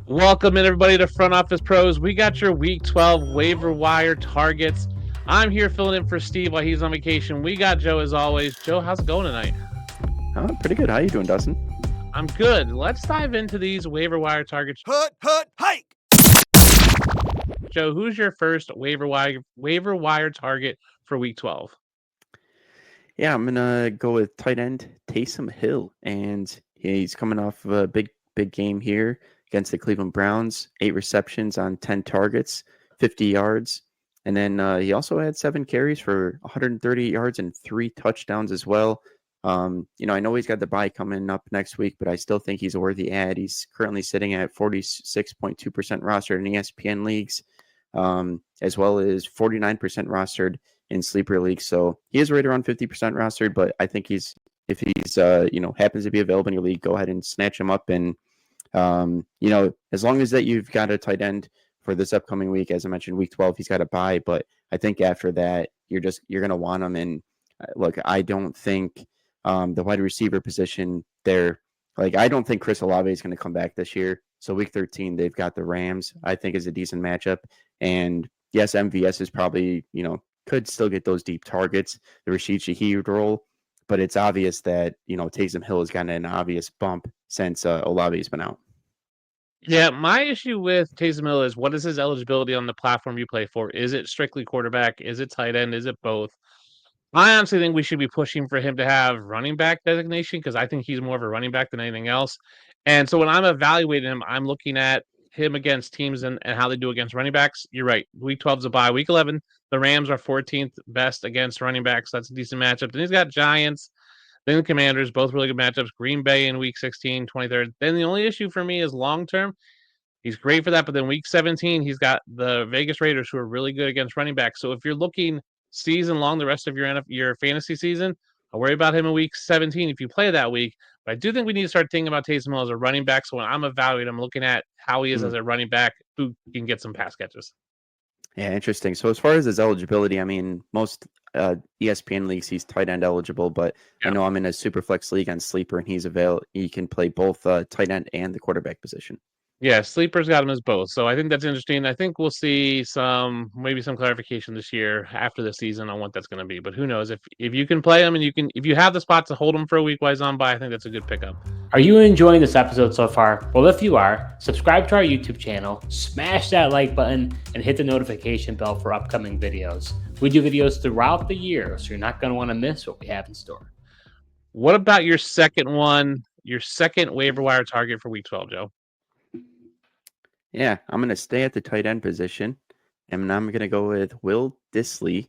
Welcome in, everybody, to Front Office Pros. We got your Week 12 waiver wire targets. I'm here filling in for Steve while he's on vacation. We got Joe as always. Joe, how's it going tonight? Pretty good. How you doing, Dustin? I'm good. Let's dive into these waiver wire targets. Hike! Joe, who's your first waiver wire target for Week 12? Yeah, I'm gonna go with tight end Taysom Hill, and he's coming off of a big game here against the Cleveland Browns. 8 receptions on 10 targets, 50 yards, and then he also had 7 carries for 130 yards and 3 touchdowns as well. I know he's got the bye coming up next week, but I still think he's a worthy add. He's currently sitting at 46.2% rostered in ESPN leagues, as well as 49% rostered in sleeper leagues. So he is right around 50% rostered, but I think if he's happens to be available in your league, go ahead and snatch him up. And as long as that you've got a tight end for this upcoming week, as I mentioned, week 12, he's got a bye, but I think after that, you're going to want him. And look, I don't think the wide receiver position there, I don't think Chris Olave is going to come back this year. So week 13, they've got the Rams, I think is a decent matchup. And yes, MVS is probably, could still get those deep targets, the Rashid Shaheed role, but it's obvious that, Taysom Hill has gotten an obvious bump since Olave's been out. Yeah, my issue with Taysom Hill is, what is his eligibility on the platform you play for? Is it strictly quarterback? Is it tight end? Is it both? I honestly think we should be pushing for him to have running back designation, because I think he's more of a running back than anything else. And so when I'm evaluating him, I'm looking at him against teams and how they do against running backs. You're right. Week 12 is a bye. Week 11, the Rams are 14th best against running backs. That's a decent matchup. Then he's got Giants, then the Commanders, both really good matchups. Green Bay in week 16, 23rd. Then the only issue for me is long-term. He's great for that, but then week 17, he's got the Vegas Raiders, who are really good against running backs. So if you're looking season long, the rest of your fantasy season, I'll worry about him in week 17 if you play that week. But I do think we need to start thinking about Taysom Hill as a running back. So when I'm evaluating, I'm looking at how he is as a running back who can get some pass catches. Yeah, interesting. So as far as his eligibility, I mean, most ESPN leagues he's tight end eligible, but I know I'm in a super flex league on sleeper, and he can play both tight end and the quarterback position. Yeah, sleepers got him as both. So I think that's interesting. I think we'll see maybe some clarification this year after the season on what that's going to be. But who knows? If you can play him and if you have the spot to hold him for a week while he's on by, I think that's a good pickup. Are you enjoying this episode so far? Well, if you are, subscribe to our YouTube channel, smash that like button, and hit the notification bell for upcoming videos. We do videos throughout the year, so you're not going to want to miss what we have in store. What about your second waiver wire target for week 12, Joe? Yeah, I'm going to stay at the tight end position, and I'm going to go with Will Dissly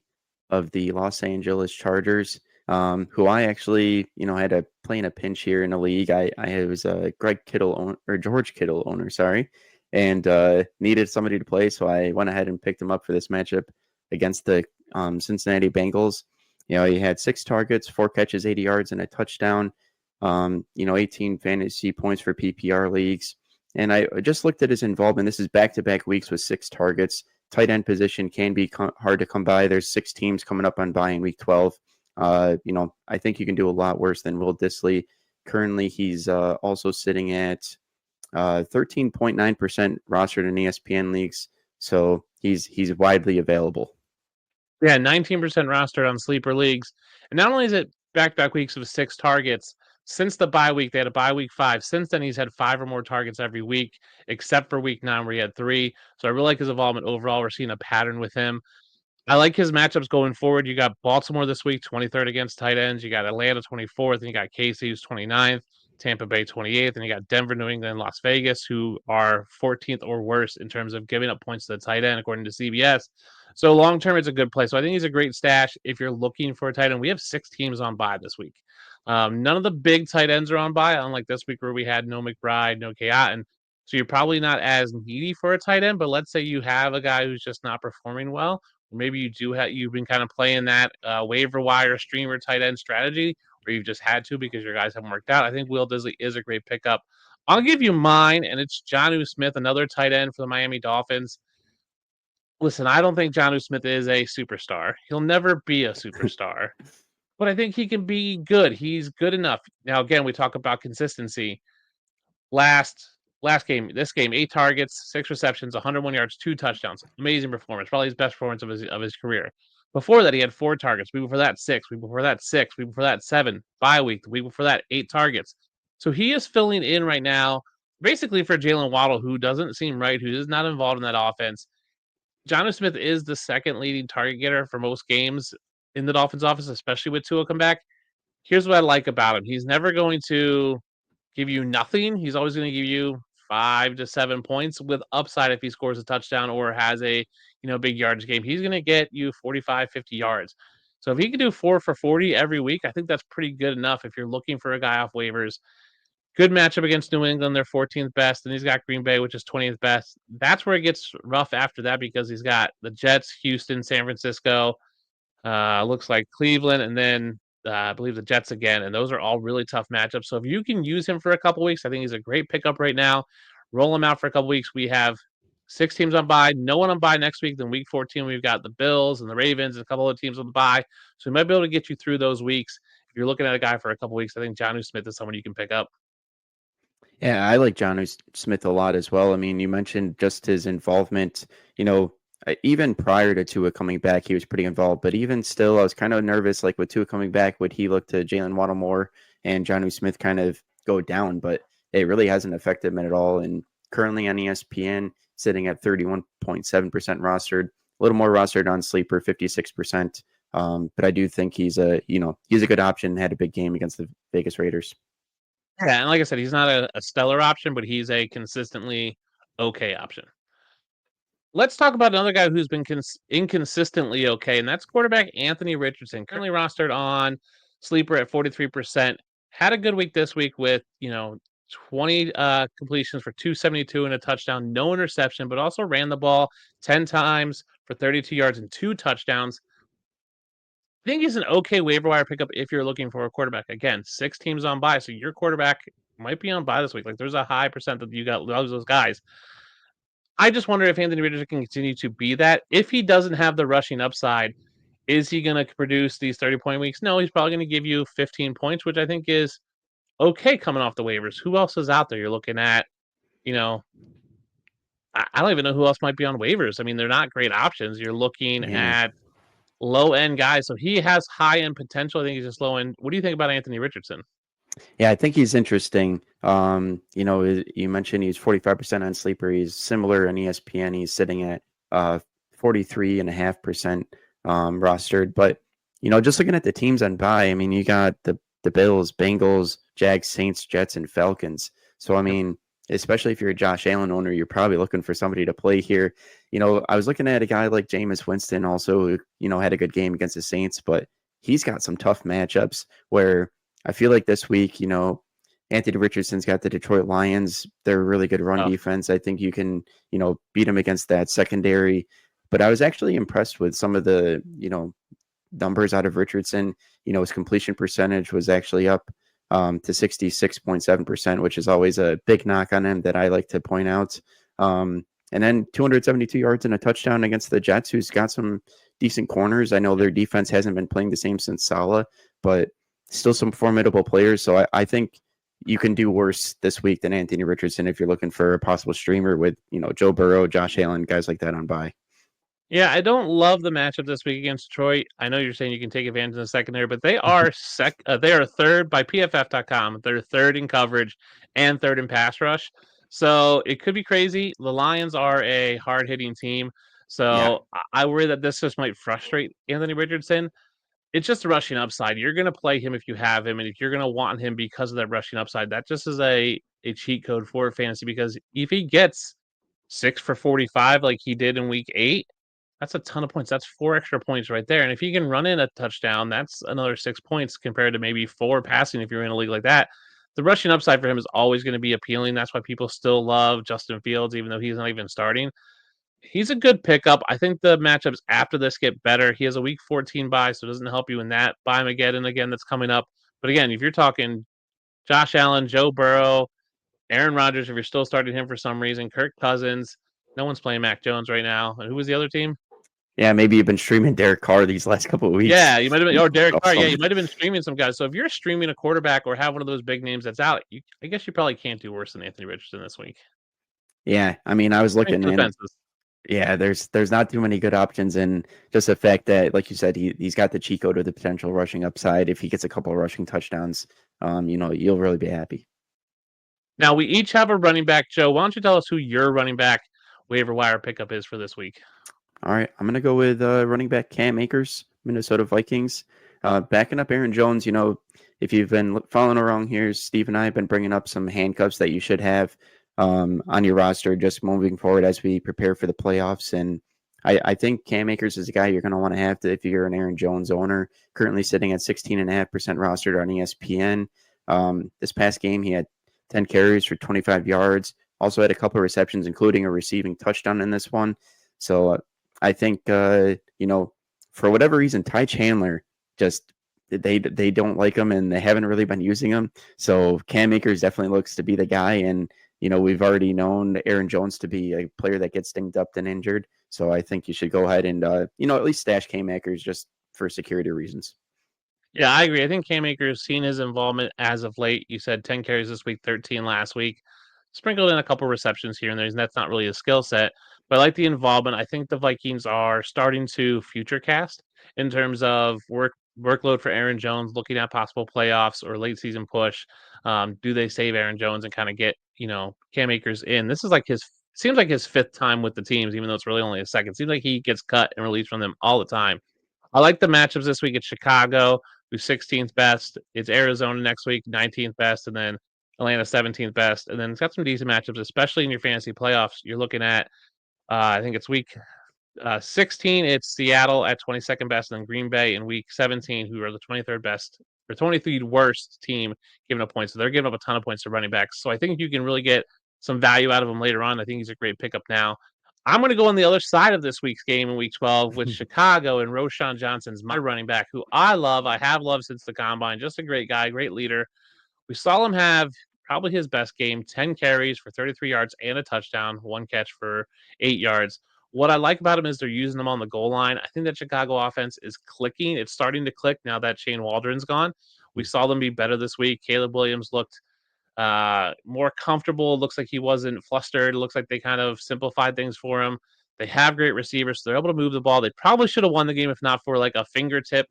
of the Los Angeles Chargers, who I actually, had to play in a pinch here in a league. I was a George Kittle owner, sorry, and needed somebody to play, so I went ahead and picked him up for this matchup against the Cincinnati Bengals. He had 6 targets, 4 catches, 80 yards, and a touchdown. 18 fantasy points for PPR leagues. And I just looked at his involvement. This is back-to-back weeks with 6 targets. Tight end position can be hard to come by. There's 6 teams coming up on bye in week 12. I think you can do a lot worse than Will Dissly. Currently, he's also sitting at 13.9% rostered in ESPN leagues. So he's widely available. Yeah, 19% rostered on sleeper leagues. And not only is it back-to-back weeks of 6 targets, since the bye week, they had a bye week 5. Since then, he's had 5 or more targets every week, except for week 9, where he had 3. So I really like his involvement overall. We're seeing a pattern with him. I like his matchups going forward. You got Baltimore this week, 23rd against tight ends. You got Atlanta, 24th, and you got KC, who's 29th, Tampa Bay, 28th, and you got Denver, New England, Las Vegas, who are 14th or worse in terms of giving up points to the tight end, according to CBS. So long-term, it's a good play. So I think he's a great stash if you're looking for a tight end. We have 6 teams on bye this week. None of the big tight ends are on bye, unlike this week where we had no McBride, no Kayatin. So you're probably not as needy for a tight end, but let's say you have a guy who's just not performing well. Maybe you've been kind of playing that waiver wire streamer tight end strategy, or you've just had to because your guys haven't worked out. I think Will Dissly is a great pickup. I'll give you mine, and it's Jonnu Smith, another tight end for the Miami Dolphins. Listen, I don't think Jonnu Smith is a superstar. He'll never be a superstar, but I think he can be good. He's good enough. Now, again, we talk about consistency. Last This game, 8 targets, 6 receptions, 101 yards, 2 touchdowns. Amazing performance. Probably his best performance of his career. Before that, he had 4 targets. Week before that, 6. Week before that, 6. Week before that, 7. Bye week. The week before that, 8 targets. So he is filling in right now, basically for Jalen Waddle, who doesn't seem right, who is not involved in that offense. Jonnu Smitih is the second leading target getter for most games in the Dolphins' office, especially with Tua come back. Here's what I like about him. He's never going to give you nothing. He's always going to give you 5 to 7 points with upside if he scores a touchdown or has a big yardage game. He's going to get you 45, 50 yards. So if he can do 4 for 40 every week, I think that's pretty good enough if you're looking for a guy off waivers. Good matchup against New England. They're 14th best, and he's got Green Bay, which is 20th best. That's where it gets rough after that because he's got the Jets, Houston, San Francisco, looks like Cleveland, and then I believe the Jets again, and those are all really tough matchups. So if you can use him for a couple weeks, I think he's a great pickup right now. Roll him out for a couple weeks. We have 6 teams on bye, no one on bye next week. Then week 14, we've got the Bills and the Ravens and a couple of teams on the bye. So we might be able to get you through those weeks. If you're looking at a guy for a couple weeks, I think Jonnu Smitih is someone you can pick up. Yeah, I like Jonnu Smitih a lot as well. I mean, you mentioned just his involvement, even prior to Tua coming back, he was pretty involved. But even still, I was kind of nervous, like with Tua coming back, would he look to Jalen Waddle more and Jonnu Smitih kind of go down? But it really hasn't affected him at all. And currently on ESPN, sitting at 31.7% rostered, a little more rostered on Sleeper, 56%. But I do think he's a good option. Had a big game against the Vegas Raiders. Yeah, and like I said, he's not a stellar option, but he's a consistently okay option. Let's talk about another guy who's been inconsistently okay, and that's quarterback Anthony Richardson, currently rostered on Sleeper at 43%. Had a good week this week with 20 completions for 272 and a touchdown, no interception, but also ran the ball 10 times for 32 yards and 2 touchdowns. I think he's an okay waiver wire pickup if you're looking for a quarterback. Again, 6 teams on bye, so your quarterback might be on bye this week. Like there's a high percent that you got those guys. I just wonder if Anthony Richardson can continue to be that. If he doesn't have the rushing upside, is he going to produce these 30-point weeks? No, he's probably going to give you 15 points, which I think is okay coming off the waivers. Who else is out there you're looking at? I don't even know who else might be on waivers. I mean, they're not great options. You're looking at low-end guys. So he has high-end potential. I think he's just low-end. What do you think about Anthony Richardson? Yeah, I think he's interesting. You mentioned he's 45% on Sleeper. He's similar on ESPN. He's sitting at 43.5% rostered. But, just looking at the teams on bye, I mean, you got the Bills, Bengals, Jags, Saints, Jets, and Falcons. So, I mean, especially if you're a Josh Allen owner, you're probably looking for somebody to play here. I was looking at a guy like Jameis Winston also, who, had a good game against the Saints, but he's got some tough matchups where I feel like this week, Anthony Richardson's got the Detroit Lions. They're a really good run defense. I think you can, beat them against that secondary. But I was actually impressed with some of the, numbers out of Richardson. His completion percentage was actually up to 66.7%, which is always a big knock on him that I like to point out. And then 272 yards and a touchdown against the Jets, who's got some decent corners. I know their defense hasn't been playing the same since Saleh, but still some formidable players. So I think you can do worse this week than Anthony Richardson if you're looking for a possible streamer with, Joe Burrow, Josh Allen, guys like that on bye. Yeah, I don't love the matchup this week against Detroit. I know you're saying you can take advantage of the secondary, but they are they are third by PFF.com. They're third in coverage and third in pass rush. So it could be crazy. The Lions are a hard-hitting team. So I worry that this just might frustrate Anthony Richardson. It's just a rushing upside. You're going to play him if you have him, and if you're going to want him because of that rushing upside, that just is a cheat code for fantasy, because if he gets 6 for 45 like he did in week 8, that's a ton of points. That's 4 extra points right there. And if he can run in a touchdown, that's another 6 points compared to maybe 4 passing if you're in a league like that. The rushing upside for him is always going to be appealing. That's why people still love Justin Fields, even though he's not even starting. He's a good pickup. I think the matchups after this get better. He has a week 14 bye, so it doesn't help you in that. Buy him again that's coming up. But again, if you're talking Josh Allen, Joe Burrow, Aaron Rodgers, if you're still starting him for some reason, Kirk Cousins, no one's playing Mac Jones right now. And who was the other team? Yeah, maybe you've been streaming Derek Carr these last couple of weeks. Yeah, you might have been, or Derek Carr. Yeah, you might have been streaming some guys. So if you're streaming a quarterback or have one of those big names that's out, I guess you probably can't do worse than Anthony Richardson this week. Yeah, I mean, I was looking Two and fences. yeah, there's not too many good options, and just the fact that, like you said, he's got the cheat code of the potential rushing upside. If he gets a couple of rushing touchdowns, you'll really be happy. Now we each have a running back. Joe, why don't you tell us who your running back waiver wire pickup is for this week? All right, I'm gonna go with running back Cam Akers, Minnesota Vikings, backing up Aaron Jones. If you've been following along here, Steve and I have been bringing up some handcuffs that you should have on your roster just moving forward as we prepare for the playoffs. And I think Cam Akers is a guy you're going to want to have if you're an Aaron Jones owner, currently sitting at 16.5% rostered on ESPN. This past game, he had 10 carries for 25 yards, also had a couple of receptions, including a receiving touchdown in this one. So I think, for whatever reason, Ty Chandler just they don't like him and they haven't really been using him. So Cam Akers definitely looks to be the guy. And, we've already known Aaron Jones to be a player that gets dinged up and injured. So I think you should go ahead and, at least stash Cam Akers just for security reasons. Yeah, I agree. I think Cam Akers seen his involvement as of late. You said 10 carries this week, 13 last week. Sprinkled in a couple receptions here and there, and that's not really a skill set. But I like the involvement. I think the Vikings are starting to future cast in terms of workload for Aaron Jones, looking at possible playoffs or late season push. Do they save Aaron Jones and kind of get, Cam Akers in? This is seems like his fifth time with the teams, even though it's really only a second. Seems like he gets cut and released from them all the time. I like the matchups this week. It's Chicago, who's 16th best. It's Arizona next week, 19th best, and then Atlanta 17th best. And then it's got some decent matchups, especially in your fantasy playoffs. You're looking at, I think it's week 16, it's Seattle at 22nd best, and then Green Bay in week 17, who are the 23rd best or 23rd worst team giving up points. So they're giving up a ton of points to running backs. So I think you can really get some value out of him later on. I think he's a great pickup now. I'm going to go on the other side of this week's game in week 12 with Chicago, and Roschon Johnson's my running back, who I love. I have loved since the combine. Just a great guy, great leader. We saw him have probably his best game, 10 carries for 33 yards and a touchdown, one catch for 8 yards. What I like about him is they're using him on the goal line. I think that Chicago offense is clicking. It's starting to click now that Shane Waldron's gone. We saw them be better this week. Caleb Williams looked more comfortable. It looks like he wasn't flustered. It looks like they kind of simplified things for him. They have great receivers, so they're able to move the ball. They probably should have won the game if not for like a fingertip,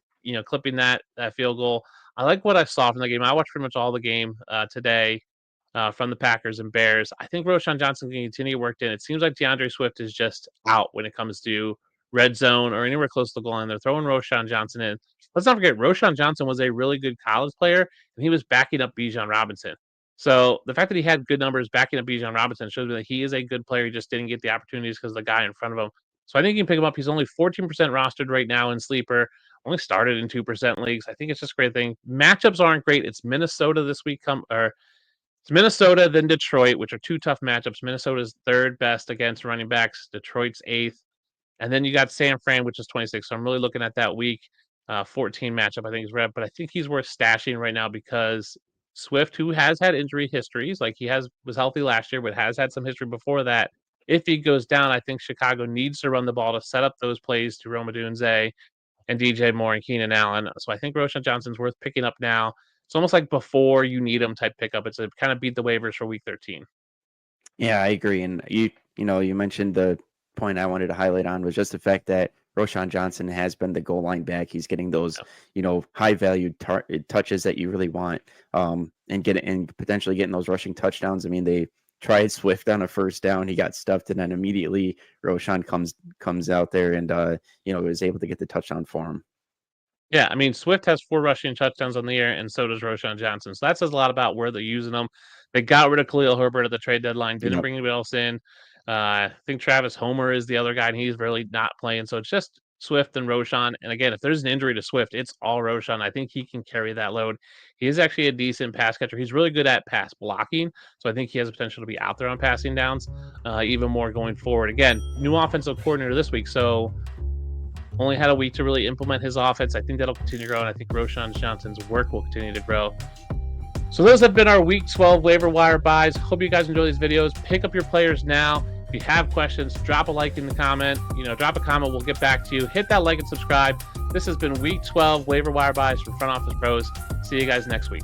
clipping that field goal. I like what I saw from the game. I watched pretty much all the game today from the Packers and Bears. I think Roschon Johnson can continue worked in. It seems like DeAndre Swift is just out when it comes to red zone or anywhere close to the goal line. They're throwing Roschon Johnson in. Let's not forget, Roschon Johnson was a really good college player, and he was backing up Bijan Robinson. So the fact that he had good numbers backing up Bijan Robinson shows me that he is a good player. He just didn't get the opportunities because of the guy in front of him. So I think you can pick him up. He's only 14% rostered right now in Sleeper. Only started in 2% leagues. I think it's just a great thing. Matchups aren't great. It's Minnesota this week. It's Minnesota, then Detroit, which are two tough matchups. Minnesota's third best against running backs. Detroit's eighth. And then you got San Fran, which is 26. So I'm really looking at that week 14 matchup, I think is red. But I think he's worth stashing right now because Swift, who has had injury histories, like was healthy last year, but has had some history before that. If he goes down, I think Chicago needs to run the ball to set up those plays to Rome Odunze and DJ Moore and Keenan Allen. So I think Roschon Johnson's worth picking up now. It's almost like before you need him type pickup. It's a kind of beat the waivers for week 13. Yeah, I agree. And you mentioned the point I wanted to highlight on was just the fact that Roschon Johnson has been the goal line back. He's getting those, high valued touches that you really want, and potentially getting those rushing touchdowns. I mean, they tried Swift on a first down. He got stuffed, and then immediately Roschon comes out there and was able to get the touchdown for him. Yeah, I mean, Swift has 4 rushing touchdowns on the year, and so does Roschon Johnson. So that says a lot about where they're using them. They got rid of Khalil Herbert at the trade deadline, didn't bring anybody else in. I think Travis Homer is the other guy, and he's really not playing. So it's just Swift and Roschon. And again, if there's an injury to Swift, it's all Roschon. I think he can carry that load. He is actually a decent pass catcher. He's really good at pass blocking. So I think he has the potential to be out there on passing downs even more going forward. Again, new offensive coordinator this week. So only had a week to really implement his offense. I think that'll continue to grow, and I think Roschon Johnson's work will continue to grow. So those have been our Week 12 waiver wire buys. Hope you guys enjoy these videos. Pick up your players now. If you have questions, drop a like in the comment. Drop a comment. We'll get back to you. Hit that like and subscribe. This has been Week 12 waiver wire buys from Front Office Pros. See you guys next week.